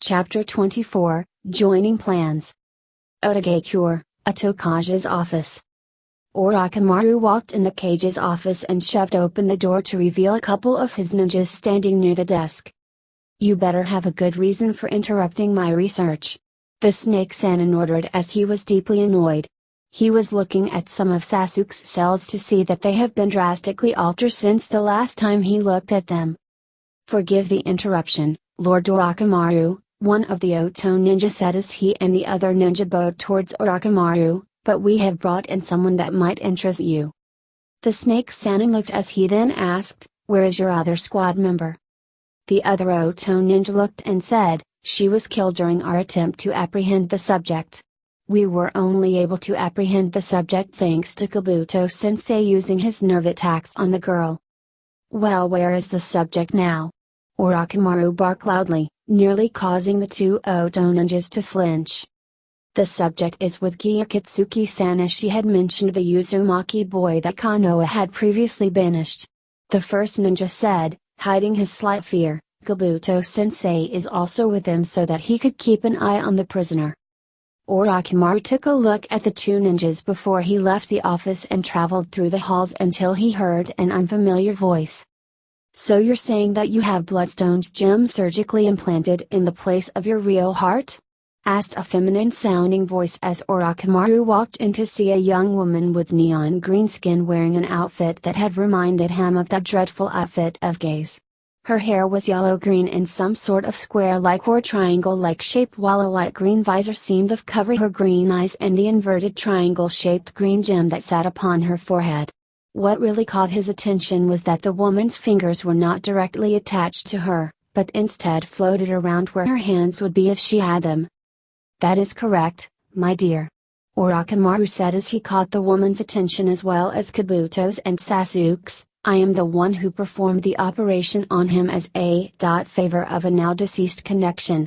Chapter 24, Joining Plans. Otagakure, Atokage's office. Orochimaru walked in the cage's office and shoved open the door to reveal a couple of his ninjas standing near the desk. "You better have a good reason for interrupting my research," the Snake Sannin ordered as he was deeply annoyed. He was looking at some of Sasuke's cells to see that they have been drastically altered since the last time he looked at them. "Forgive the interruption, Lord Orochimaru," one of the Oto ninja said as he and the other ninja bowed towards Orochimaru, "but we have brought in someone that might interest you." The Snake Sannin looked as he then asked, "Where is your other squad member?" The other Oto ninja looked and said, "She was killed during our attempt to apprehend the subject. We were only able to apprehend the subject thanks to Kabuto-sensei using his nerve attacks on the girl." "Well, where is the subject now?" Orochimaru barked loudly, nearly causing the two Oto ninjas to flinch. "The subject is with Gyakutsuki-san," as she had mentioned the Uzumaki boy that Konoha had previously banished. The first ninja said, hiding his slight fear, "Kabuto-sensei is also with them so that he could keep an eye on the prisoner." Orochimaru took a look at the two ninjas before he left the office and traveled through the halls until he heard an unfamiliar voice. "So you're saying that you have Bloodstone's gem surgically implanted in the place of your real heart?" asked a feminine-sounding voice as Orochimaru walked in to see a young woman with neon green skin wearing an outfit that had reminded him of that dreadful outfit of Gaze. Her hair was yellow-green in some sort of square-like or triangle-like shape, while a light green visor seemed to cover her green eyes and the inverted triangle-shaped green gem that sat upon her forehead. What really caught his attention was that the woman's fingers were not directly attached to her, but instead floated around where her hands would be if she had them. "That is correct, my dear," Orochimaru said as he caught the woman's attention as well as Kabuto's and Sasuke's. "I am the one who performed the operation on him as a favor of a now deceased connection."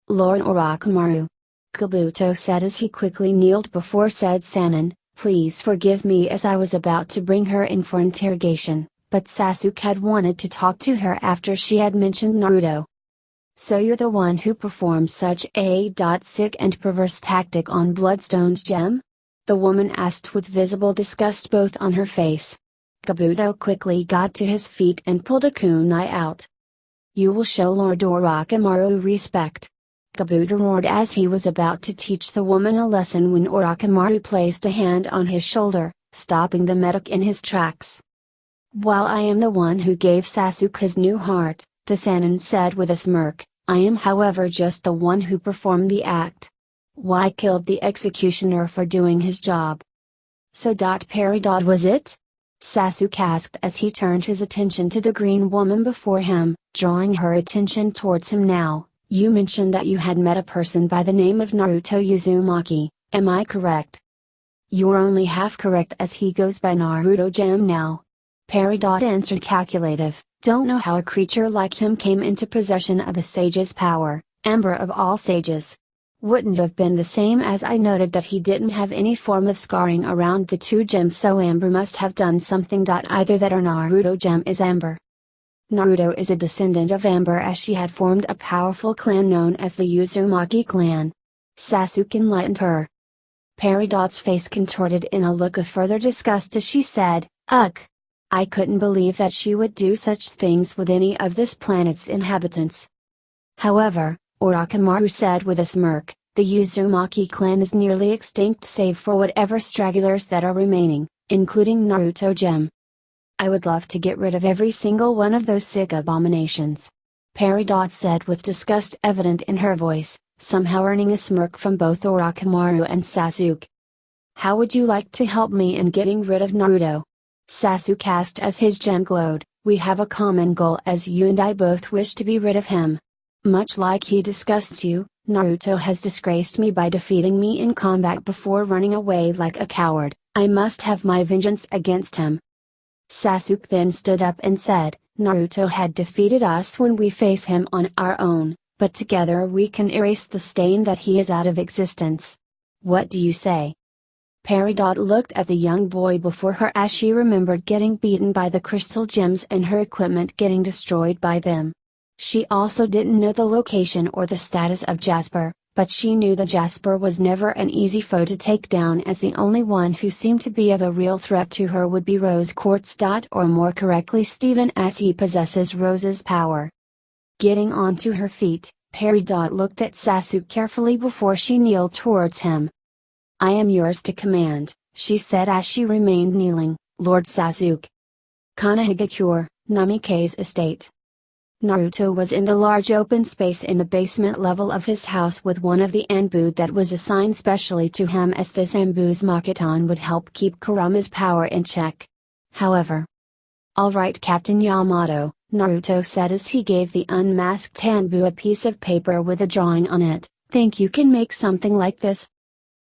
"Lord Orochimaru," Kabuto said as he quickly kneeled before said Sannin, "please forgive me as I was about to bring her in for interrogation, but Sasuke had wanted to talk to her after she had mentioned Naruto." "So you're the one who performed such a sick and perverse tactic on Bloodstone's gem?" the woman asked with visible disgust both on her face. Kabuto quickly got to his feet and pulled a kunai out. "You will show Lord Orochimaru respect," Kabuto roared as he was about to teach the woman a lesson when Orochimaru placed a hand on his shoulder, stopping the medic in his tracks. "While I am the one who gave Sasuke his new heart," the Sannin said with a smirk, "I am however just the one who performed the act. Why killed the executioner for doing his job." "So Perry was it?" Sasuke asked as he turned his attention to the green woman before him, drawing her attention towards him now. "You mentioned that you had met a person by the name of Naruto Uzumaki, am I correct?" "You're only half correct as he goes by Naruto Gem now." Perry answered calculative, "Don't know how a creature like him came into possession of a sage's power, Ember of all sages. Wouldn't have been the same as I noted that he didn't have any form of scarring around the two gems, so Ember must have done something. Either that or Naruto Gem is Ember. Naruto is a descendant of Ember as she had formed a powerful clan known as the Uzumaki clan." Sasuke enlightened her. Period's face contorted in a look of further disgust as she said, "Ugh! I couldn't believe that she would do such things with any of this planet's inhabitants." However, Orochimaru said with a smirk, "The Uzumaki clan is nearly extinct save for whatever stragglers that are remaining, including Naruto Gem. I would love to get rid of every single one of those sick abominations," Perry said with disgust evident in her voice, somehow earning a smirk from both Orochimaru and Sasuke. "How would you like to help me in getting rid of Naruto?" Sasuke asked as his gem glowed. "We have a common goal as you and I both wish to be rid of him. Much like he disgusts you, Naruto has disgraced me by defeating me in combat before running away like a coward. I must have my vengeance against him." Sasuke then stood up and said, "Naruto had defeated us when we face him on our own, but together we can erase the stain that he is out of existence. What do you say?" Perry looked at the young boy before her as she remembered getting beaten by the crystal gems and her equipment getting destroyed by them. She also didn't know the location or the status of Jasper, but she knew that Jasper was never an easy foe to take down, as the only one who seemed to be of a real threat to her would be Rose Quartz. Or more correctly Steven, as he possesses Rose's power. Getting onto her feet, Perry looked at Sasuke carefully before she kneeled towards him. "I am yours to command," she said as she remained kneeling, "Lord Sasuke." Kanehigakure, Namikaze's estate. Naruto was in the large open space in the basement level of his house with one of the Anbu that was assigned specially to him, as this Anbu's Makoton would help keep Kurama's power in check. However, "Alright, Captain Yamato," Naruto said as he gave the unmasked Anbu a piece of paper with a drawing on it. "Think you can make something like this?"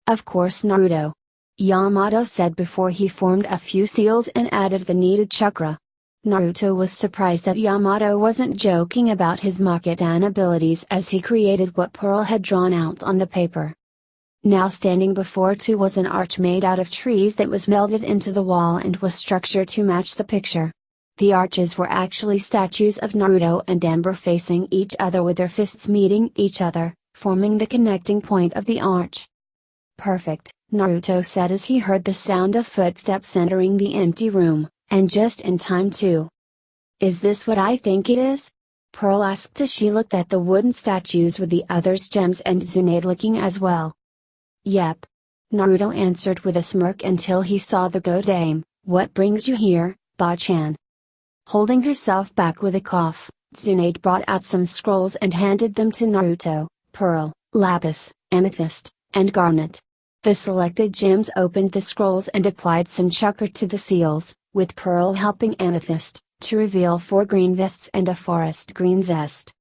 "Of course, Naruto," Yamato said before he formed a few seals and added the needed chakra. Naruto was surprised that Yamato wasn't joking about his Makoton abilities, as he created what Pearl had drawn out on the paper. Now standing before two was an arch made out of trees that was melded into the wall and was structured to match the picture. The arches were actually statues of Naruto and Amber facing each other with their fists meeting each other, forming the connecting point of the arch. "Perfect," Naruto said as he heard the sound of footsteps entering the empty room. "And just in time too." "Is this what I think it is?" Pearl asked as she looked at the wooden statues with the others' gems and Tsunade looking as well. "Yep," Naruto answered with a smirk until he saw the Godame. "What brings you here, Ba-chan?" Holding herself back with a cough, Tsunade brought out some scrolls and handed them to Naruto. Pearl, lapis, amethyst, and garnet. The selected gems opened the scrolls and applied some chakra to the seals, with Pearl helping Amethyst, to reveal 4 green vests and a forest green vest.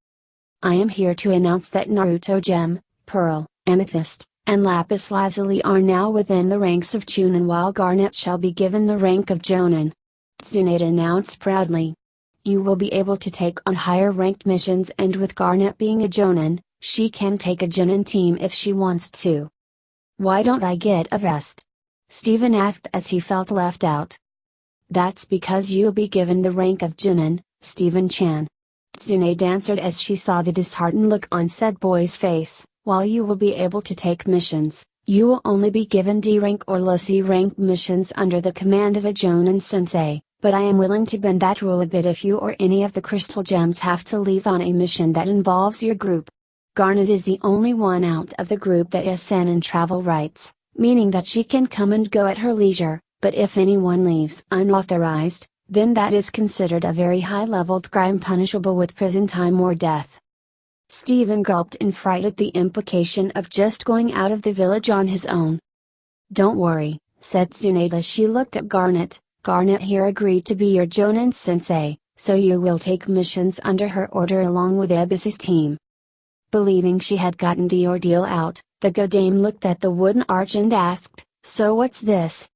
"I am here to announce that Naruto Gem, Pearl, Amethyst, and Lapis Lazuli are now within the ranks of Chunin, while Garnet shall be given the rank of Jonin," Tsunade announced proudly. "You will be able to take on higher ranked missions, and with Garnet being a Jonin, she can take a Jonin team if she wants to." "Why don't I get a vest?" Steven asked as he felt left out. "That's because you'll be given the rank of Jonin, Steven-chan," Tsunade answered as she saw the disheartened look on said boy's face. "While you will be able to take missions, you will only be given D rank or low C rank missions under the command of a Jonin sensei, but I am willing to bend that rule a bit if you or any of the crystal gems have to leave on a mission that involves your group. Garnet is the only one out of the group that has Sannin travel rights, meaning that she can come and go at her leisure. But if anyone leaves unauthorized, then that is considered a very high-leveled crime punishable with prison time or death." Steven gulped in fright at the implication of just going out of the village on his own. "Don't worry," said Tsunade as she looked at Garnet. "Garnet here agreed to be your Jonin sensei, so you will take missions under her order along with Ebisu's team." Believing she had gotten the ordeal out, the Godame looked at the wooden arch and asked, "So what's this?"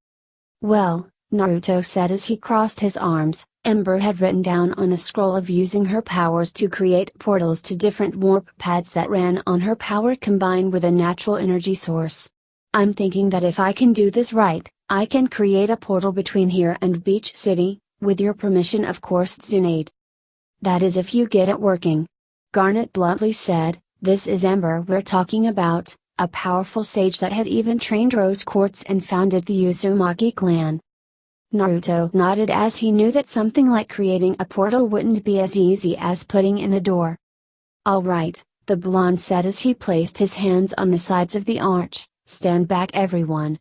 "Well," Naruto said as he crossed his arms, Ember had written down on a scroll of using her powers to create portals to different warp pads that ran on her power combined with a natural energy source. "I'm thinking that if I can do this right, I can create a portal between here and Beach City, with your permission of course, Tsunade." "That is if you get it working," Garnet bluntly said. "This is Ember we're talking about, a powerful sage that had even trained Rose Quartz and founded the Uzumaki clan." Naruto nodded as he knew that something like creating a portal wouldn't be as easy as putting in a door. "Alright," the blonde said as he placed his hands on the sides of the arch. "Stand back everyone."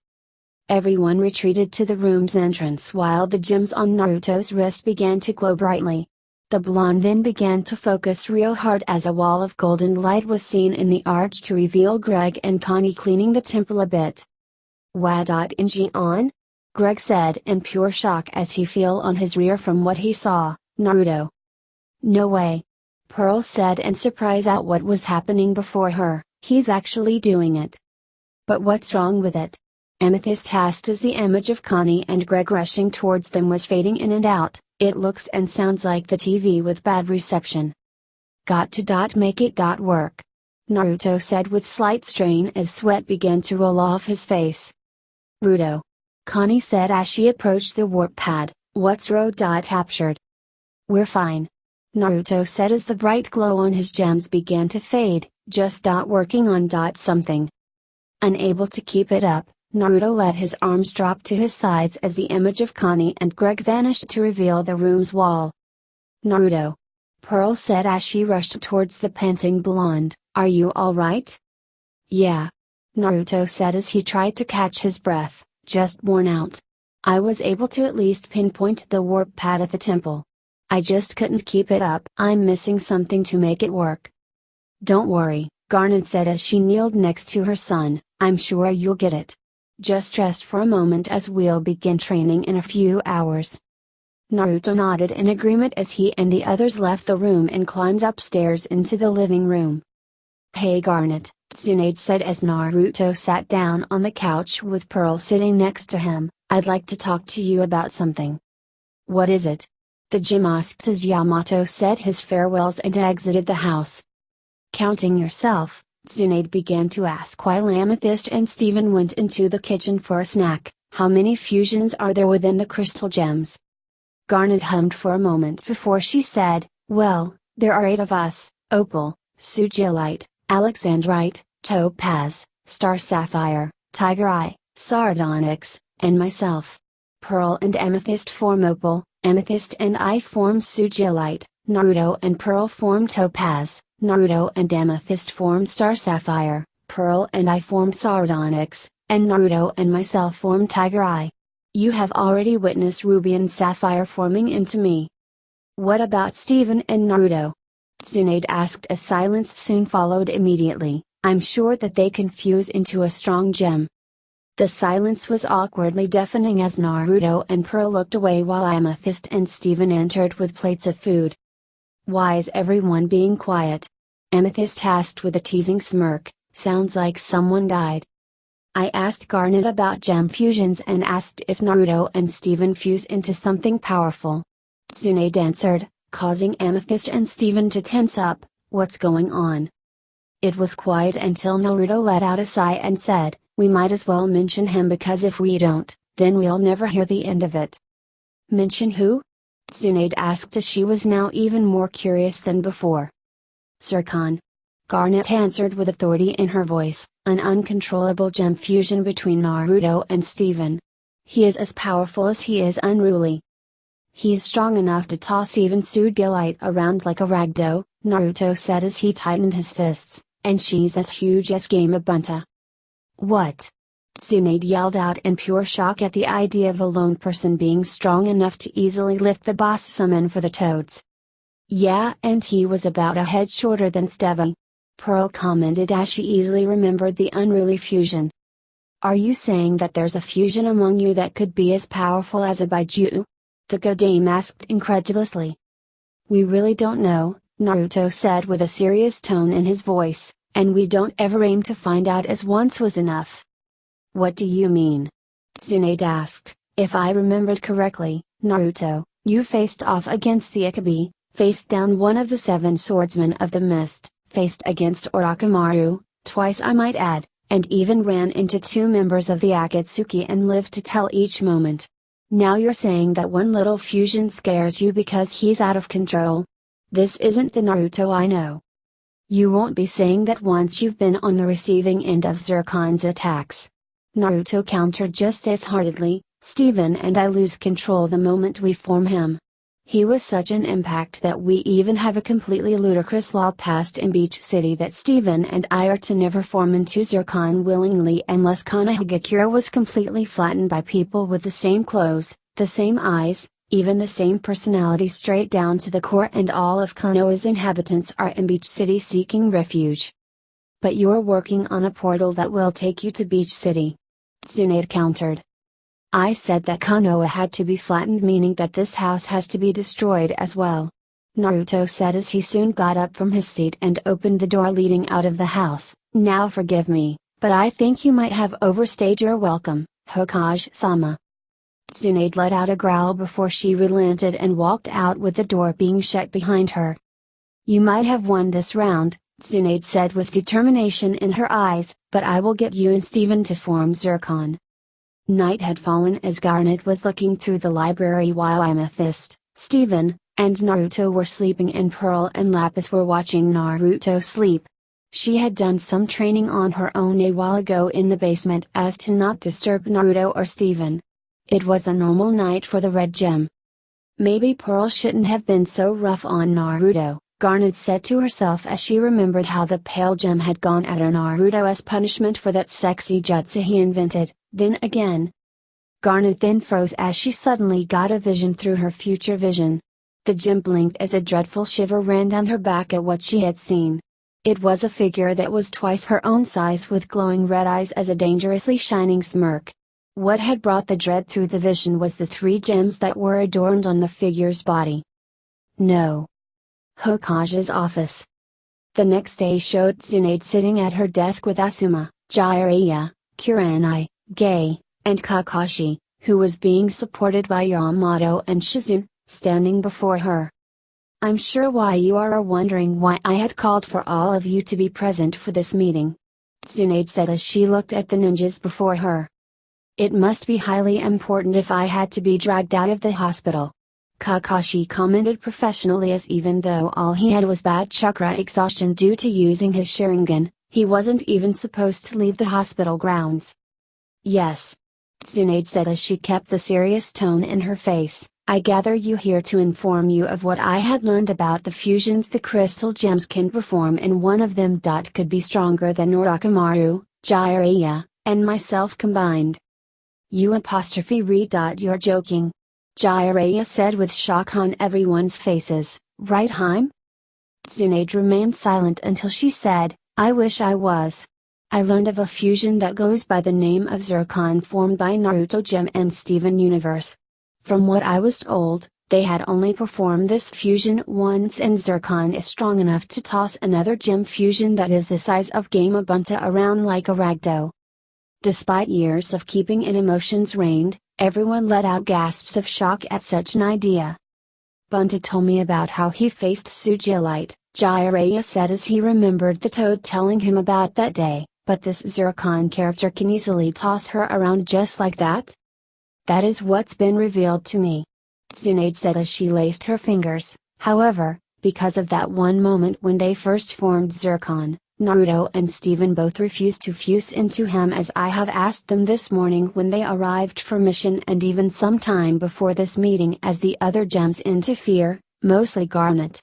Everyone retreated to the room's entrance while the gems on Naruto's wrist began to glow brightly. The blonde then began to focus real hard as a wall of golden light was seen in the arch to reveal Greg and Connie cleaning the temple a bit. "Wa.ng on?" Greg said in pure shock as he fell on his rear from what he saw. "Naruto." "No way," Pearl said in surprise at what was happening before her. "He's actually doing it." "But what's wrong with it?" Amethyst asked as the image of Connie and Greg rushing towards them was fading in and out. "It looks and sounds like the TV with bad reception." "Got to make it work," Naruto said with slight strain as sweat began to roll off his face. "Ruto," Connie said as she approached the warp pad, "what's Ro. Captured?" "We're fine." Naruto said as the bright glow on his gems began to fade, just working on something. Unable to keep it up, Naruto let his arms drop to his sides as the image of Connie and Greg vanished to reveal the room's wall. Naruto. Pearl said as she rushed towards the panting blonde, "Are you alright?" "Yeah." Naruto said as he tried to catch his breath, just worn out. "I was able to at least pinpoint the warp pad at the temple. I just couldn't keep it up. I'm missing something to make it work." "Don't worry," Garnet said as she kneeled next to her son, "I'm sure you'll get it. Just rest for a moment as we'll begin training in a few hours." Naruto nodded in agreement as he and the others left the room and climbed upstairs into the living room. "Hey Garnet," Tsunade said as Naruto sat down on the couch with Pearl sitting next to him, "I'd like to talk to you about something." "What is it?" the gym asked as Yamato said his farewells and exited the house. "Counting yourself," Tsunade began to ask while Amethyst and Steven went into the kitchen for a snack, "how many fusions are there within the crystal gems?" Garnet hummed for a moment before she said, "Well, there are 8 of us: Opal, Sugilite, Alexandrite, Topaz, Star Sapphire, Tiger Eye, Sardonyx, and myself. Pearl and Amethyst form Opal, Amethyst and I form Sugilite, Naruto and Pearl form Topaz, Naruto and Amethyst form Star Sapphire, Pearl and I form Sardonyx, and Naruto and myself form Tiger Eye. You have already witnessed Ruby and Sapphire forming into me." "What about Steven and Naruto?" Tsunade asked as silence soon followed immediately. "I'm sure that they can fuse into a strong gem." The silence was awkwardly deafening as Naruto and Pearl looked away while Amethyst and Steven entered with plates of food. "Why is everyone being quiet?" Amethyst asked with a teasing smirk. "Sounds like someone died." "I asked Garnet about gem fusions and asked if Naruto and Steven fuse into something powerful," Tsunade answered, causing Amethyst and Steven to tense up. "What's going on?" It was quiet until Naruto let out a sigh and said, "We might as well mention him because if we don't, then we'll never hear the end of it." "Mention who?" Tsunade asked as she was now even more curious than before. "Zircon," Garnet answered with authority in her voice, "an uncontrollable gem fusion between Naruto and Steven. He is as powerful as he is unruly. He's strong enough to toss even Sugilite around like a ragdoll," Naruto said as he tightened his fists, "and she's as huge as Gamabunta." "What?" Tsunade yelled out in pure shock at the idea of a lone person being strong enough to easily lift the boss summon for the Toads. "Yeah, and he was about a head shorter than Stevie," Pearl commented as she easily remembered the unruly fusion. "Are you saying that there's a fusion among you that could be as powerful as a Baijiu?" the Godame asked incredulously. "We really don't know," Naruto said with a serious tone in his voice, "and we don't ever aim to find out as once was enough." "What do you mean?" Tsunade asked. "If I remembered correctly, Naruto, you faced off against the Ikabi, faced down one of the 7 swordsmen of the mist, faced against Orochimaru, twice I might add, and even ran into 2 members of the Akatsuki and lived to tell each moment. Now you're saying that one little fusion scares you because he's out of control? This isn't the Naruto I know. You won't be saying that once you've been on the receiving end of Zircon's attacks." Naruto countered just as heartedly, "Steven and I lose control the moment we form him. He was such an impact that we even have a completely ludicrous law passed in Beach City that Steven and I are to never form into Zircon willingly unless Konohagakure was completely flattened by people with the same clothes, the same eyes, even the same personality straight down to the core, and all of Konoha's inhabitants are in Beach City seeking refuge." "But you're working on a portal that will take you to Beach City," Tsunade countered. "I said that Konoha had to be flattened, meaning that this house has to be destroyed as well," Naruto said as he soon got up from his seat and opened the door leading out of the house. "Now forgive me, but I think you might have overstayed your welcome, Hokage-sama." Tsunade let out a growl before she relented and walked out with the door being shut behind her. "You might have won this round," Tsunade said with determination in her eyes, "but I will get you and Steven to form Zircon." Night had fallen as Garnet was looking through the library while Amethyst, Steven, and Naruto were sleeping and Pearl and Lapis were watching Naruto sleep. She had done some training on her own a while ago in the basement as to not disturb Naruto or Steven. It was a normal night for the Red Gem. Maybe Pearl shouldn't have been so rough on Naruto, Garnet said to herself as she remembered how the Pale Gem had gone at her Naruto as punishment for that sexy jutsu he invented. Then again, Garnet then froze as she suddenly got a vision through her future vision. The gem blinked as a dreadful shiver ran down her back at what she had seen. It was a figure that was twice her own size with glowing red eyes as a dangerously shining smirk. What had brought the dread through the vision was the 3 gems that were adorned on the figure's body. No. Hokage's office. The next day showed Tsunade sitting at her desk with Asuma, Jiraiya, Kurenai, Gai, and Kakashi, who was being supported by Yamato and Shizune, standing before her. "I'm sure why you are wondering why I had called for all of you to be present for this meeting," Tsunade said as she looked at the ninjas before her. "It must be highly important if I had to be dragged out of the hospital," Kakashi commented professionally, as even though all he had was bad chakra exhaustion due to using his Sharingan, he wasn't even supposed to leave the hospital grounds. "Yes," Tsunade said as she kept the serious tone in her face. "I gather you here to inform you of what I had learned about the fusions the crystal gems can perform, and one of them could be stronger than Orochimaru, Jiraiya, and myself combined." "You're joking," Jiraiya said with shock on everyone's faces, "right, Haim?" Tsunade remained silent until she said, "I wish I was. I learned of a fusion that goes by the name of Zircon formed by Naruto Gem and Steven Universe. From what I was told, they had only performed this fusion once, and Zircon is strong enough to toss another gem fusion that is the size of Gamabunta around like a ragdoll." Despite years of keeping in, emotions reigned, everyone let out gasps of shock at such an idea. "Bunta told me about how he faced Sujilite," Jiraiya said as he remembered the Toad telling him about that day, "but this Zircon character can easily toss her around just like that?" "That is what's been revealed to me," Tsunade said as she laced her fingers. "However, because of that one moment when they first formed Zircon, Naruto and Steven both refused to fuse into him, as I have asked them this morning when they arrived for mission, and even some time before this meeting as the other gems interfere, mostly Garnet.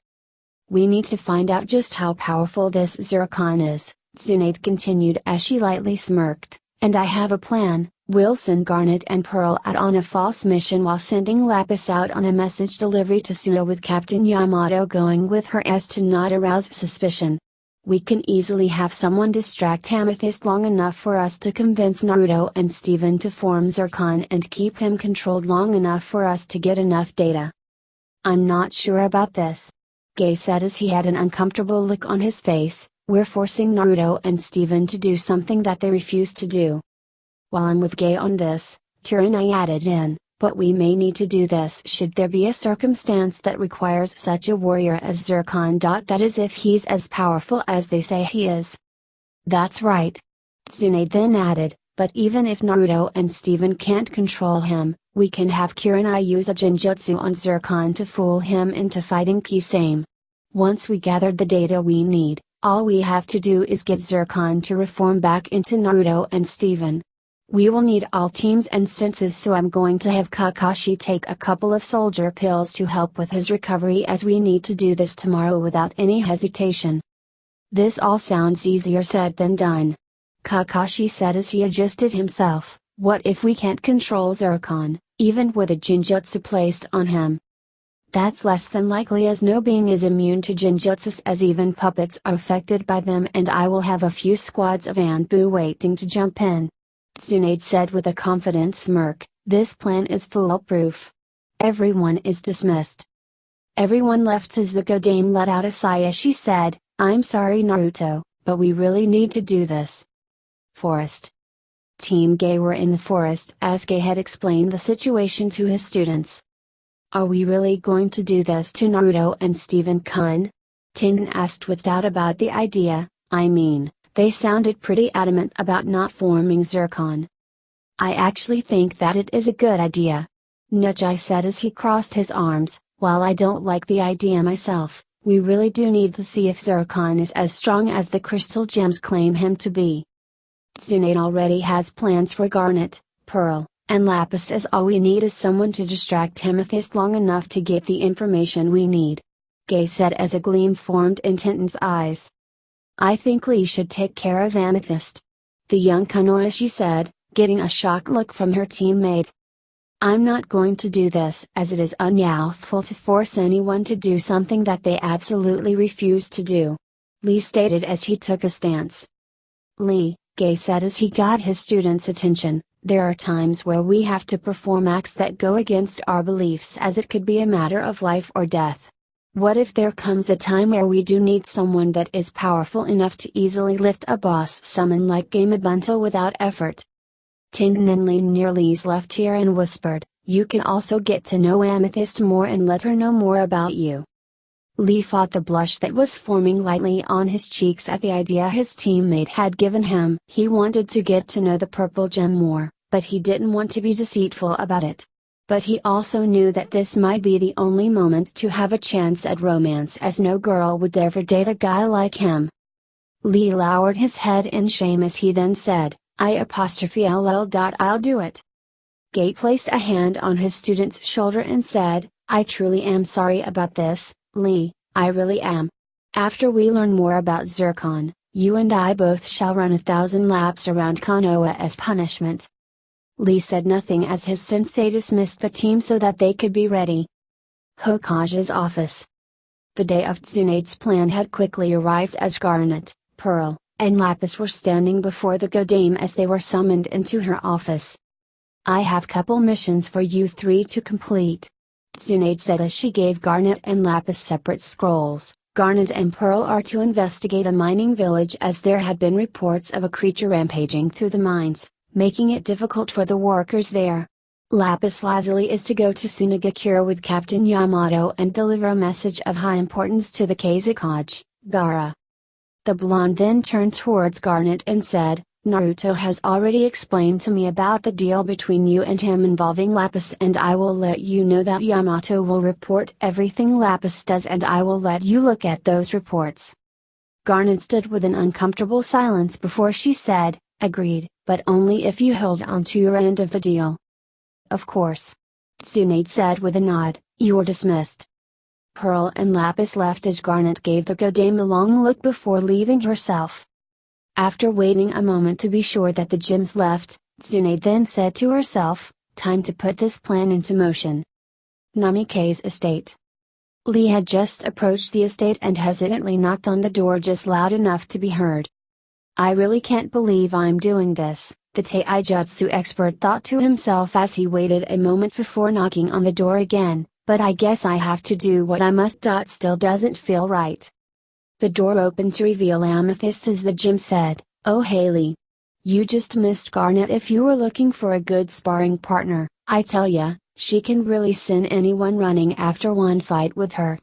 We need to find out just how powerful this Zircon is," Tsunade continued as she lightly smirked, "and I have a plan. We'll send Garnet and Pearl out on a false mission while sending Lapis out on a message delivery to Suno, with Captain Yamato going with her as to not arouse suspicion. We can easily have someone distract Amethyst long enough for us to convince Naruto and Steven to form Zircon and keep them controlled long enough for us to get enough data." "I'm not sure about this," Gai said as he had an uncomfortable look on his face. "We're forcing Naruto and Steven to do something that they refuse to do." "While I'm with Gai on this," Kurenai added in, "but we may need to do this should there be a circumstance that requires such a warrior as Zircon. That is, if he's as powerful as they say he is." "That's right," Tsunade then added, "but even if Naruto and Steven can't control him, we can have Kurenai use a genjutsu on Zircon to fool him into fighting Kisame. Once we gathered the data we need, all we have to do is get Zircon to reform back into Naruto and Steven. We will need all teams and senses, so I'm going to have Kakashi take a couple of soldier pills to help with his recovery, as we need to do this tomorrow without any hesitation." "This all sounds easier said than done," Kakashi said as he adjusted himself. "What if we can't control Zircon, even with a genjutsu placed on him?" "That's less than likely, as no being is immune to genjutsus, as even puppets are affected by them, and I will have a few squads of Anbu waiting to jump in," Tsunade said with a confident smirk. "This plan is foolproof. Everyone is dismissed." Everyone left as the Godame let out a sigh as she said, "I'm sorry Naruto, but we really need to do this." Forest. Team Gai were in the forest as Gai had explained the situation to his students. "Are we really going to do this to Naruto and Steven-kun?" Tingen asked with doubt about the idea. "I mean, they sounded pretty adamant about not forming Zircon." "I actually think that it is a good idea," Nuchai said as he crossed his arms, While I don't like the idea myself, we really do need to see if Zircon is as strong as the crystal gems claim him to be. Tsunade already has plans for Garnet, Pearl, and Lapis, as all we need is someone to distract Amethyst long enough to get the information we need. Gay said as a gleam formed in Tintin's eyes. I think Lee should take care of Amethyst. The young Kunoichi said, getting a shocked look from her teammate. I'm not going to do this, as it is unyouthful to force anyone to do something that they absolutely refuse to do. Lee stated as he took a stance. Lee, Gay said as he got his students' attention, there are times where we have to perform acts that go against our beliefs, as it could be a matter of life or death. What if there comes a time where we do need someone that is powerful enough to easily lift a boss summon like Gamabunto without effort? Tintin then leaned near Lee's left ear and whispered, you can also get to know Amethyst more and let her know more about you. Lee fought the blush that was forming lightly on his cheeks at the idea his teammate had given him. He wanted to get to know the purple gem more, but he didn't want to be deceitful about it. But he also knew that this might be the only moment to have a chance at romance, as no girl would ever date a guy like him. Lee lowered his head in shame as he then said, I'll do it. Gay placed a hand on his student's shoulder and said, I truly am sorry about this, Lee, I really am. After we learn more about Zircon, you and I both shall run 1,000 laps around Konoha as punishment. Lee said nothing as his sensei dismissed the team so that they could be ready. Hokage's office. The day of Tsunade's plan had quickly arrived as Garnet, Pearl, and Lapis were standing before the Godame as they were summoned into her office. I have couple missions for you three to complete, Tsunade said as she gave Garnet and Lapis separate scrolls. Garnet and Pearl are to investigate a mining village, as there had been reports of a creature rampaging through the mines, making it difficult for the workers there. Lapis Lazuli is to go to Sunagakure with Captain Yamato and deliver a message of high importance to the Kazekage, Gaara. The blonde then turned towards Garnet and said, Naruto has already explained to me about the deal between you and him involving Lapis, and I will let you know that Yamato will report everything Lapis does, and I will let you look at those reports. Garnet stood with an uncomfortable silence before she said, agreed, but only if you hold on to your end of the deal. Of course. Tsunade said with a nod, you're dismissed. Pearl and Lapis left as Garnet gave the Godame a long look before leaving herself. After waiting a moment to be sure that the gems left, Tsunade then said to herself, time to put this plan into motion. Namike's estate. Lee had just approached the estate and hesitantly knocked on the door just loud enough to be heard. I really can't believe I'm doing this, the Taijutsu expert thought to himself as he waited a moment before knocking on the door again, but I guess I have to do what I must. Still doesn't feel right. The door opened to reveal Amethyst as the gym said, oh hey Lee. You just missed Garnet. If you were looking for a good sparring partner, I tell ya, she can really send anyone running after one fight with her.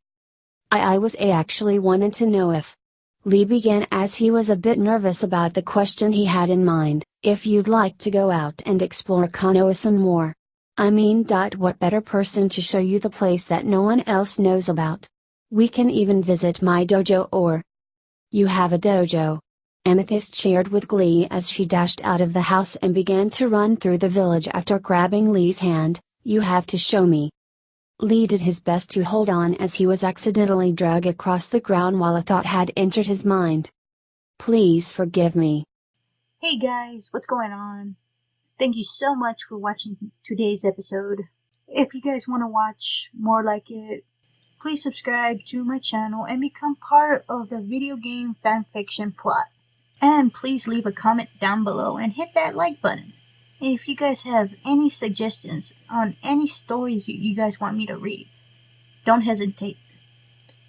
I actually wanted to know if, Lee began as he was a bit nervous about the question he had in mind, if you'd like to go out and explore Konoha some more. I mean. What better person to show you the place that no one else knows about? We can even visit my dojo, or. You have a dojo. Amethyst cheered with glee as she dashed out of the house and began to run through the village after grabbing Lee's hand. You have to show me. Lee did his best to hold on as he was accidentally dragged across the ground while a thought had entered his mind. Please forgive me. Hey guys, what's going on? Thank you so much for watching today's episode. If you guys want to watch more like it, please subscribe to my channel and become part of the video game fanfiction plot. And please leave a comment down below and hit that like button. If you guys have any suggestions on any stories you guys want me to read, don't hesitate.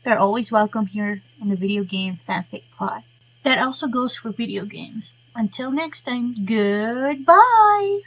They're always welcome here in the video game fanfic plot. That also goes for video games. Until next time, goodbye!